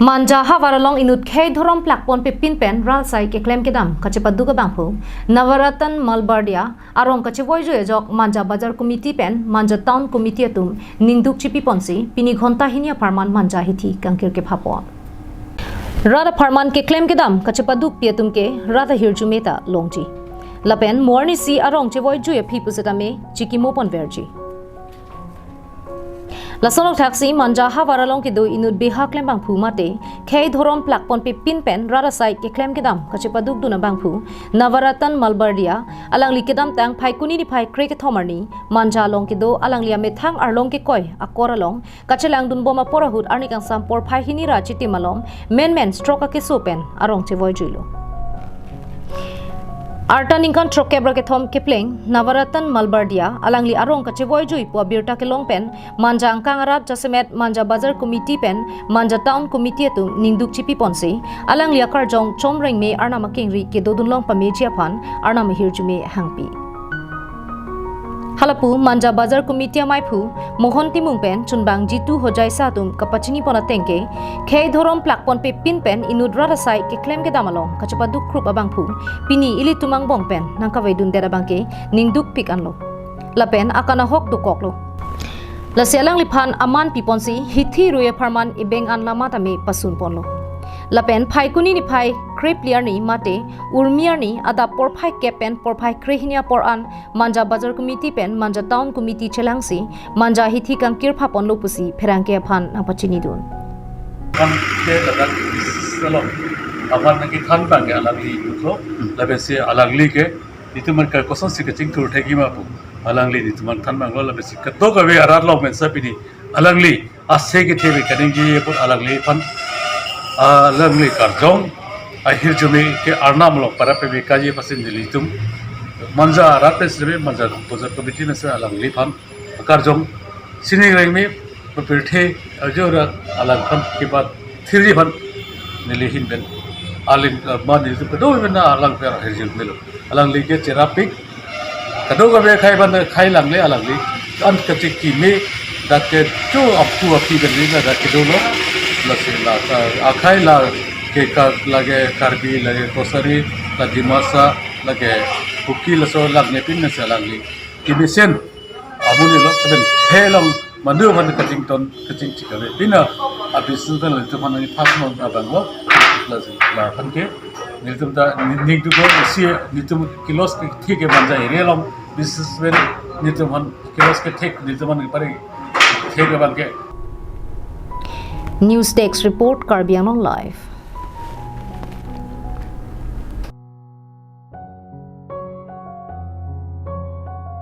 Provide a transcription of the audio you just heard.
Manja ahavar along inut kei dhorom plakpon pipin pen asai keklem kedam kachepatirpi abangphu Navratan Mal Bardia arong chevoi jok Manja bazar committee pen Manja town committee atum ningduk chipi ponsi pini ghonta hinia farman Manja hithi kangkir ke phapo Rada farman keklem kedam kachepatirpi atum ke rada hirjumeta longji lapen morni si arong chevoi jue phi pusatame chikimo pon verji Lasonok taxi Manja ahavar along ke do inut beha klem bangphu mate kei dhorom plakpon pe pin pen rara sai keklem kedam kachepatirpi duna bangphu Navratan Mal Bardia alang li kedam tang phai kuni ni phai kre ke thomarni Manja along ke do alang lia me thang arlong ke koi akor along kachelang dun boma porahut arni kang sam por phai hini ra chiti malom men stroke ke sopen arong chevoi juilo Artan ingkan trok kebra ke thom kepleng Navratan Mal Bardia alangli arong chevoi jui po birta ke longpen Manja angkang arat jasemet Manja bazar committee pen Manja town committee tu ningduk chipi ponsi alangli akar jong chomreng me arna makingri ke dodun long pamejia phan arna hirjume hangpi Halapu Manja bazar committee maipu mohon timung pen chunbang jitu hojai satum kapachini pona tengke kei dhorom plakpon pe pin pen inut rada sai keklem ke damalong kachepatirpi krup abangphu pini ili tumang bong pen nangkawai dun dera bangke ningduk pik anlo lapen akana hok dukoklo laselang liphan aman piponsi hithi ruye farman ibeng an lama tame pasun ponlo lapen phai kuni ni phai krep liar ni mate urmiar ni ada por phai kepen por phai krehinia por an Manja bazar committee pen Manja town committee chelangsi Manja hithi kangkir phapon lo pusi pherangke phan apachini dun kan ke dagat salom apan naki than bang alangli utlo labese alangli ke ituman ka koson sikaching tur thegi ma pu alangli ituman than bang lo labese kato ka we arar lo men sapini alangli asai ke thebe kanengi put alangli phan alangli karjong ahir jumi ke arnam lo para pe be kaji pasin dilitum Manja arat sebe Manja bazar committee na se alangli phan karjong sini reng me pirthe ajora alang phan ke bad thiri phan nilihin ben alin man ni kado bena alang per hirjil melo alang li ke cherapik kado ga be khai ban khai lang le alang li an ka chik ki me dat ke chu appu api ben ni na dat ke do lo la se la akhai la ke ka lage karbi lage tosari la dimasa lage bukki la so lagne pin na se alang li ki besen abuni lo ben helong mandu ban kaching ton kaching chikale pina abisu ben le to manani phasmon abanglo la phanke niltum da ningdu go si nitum kilos ke thike banja relom business ben nitum han kilos ke thik nitum han pare thike banke News Desk report Karbi Anong live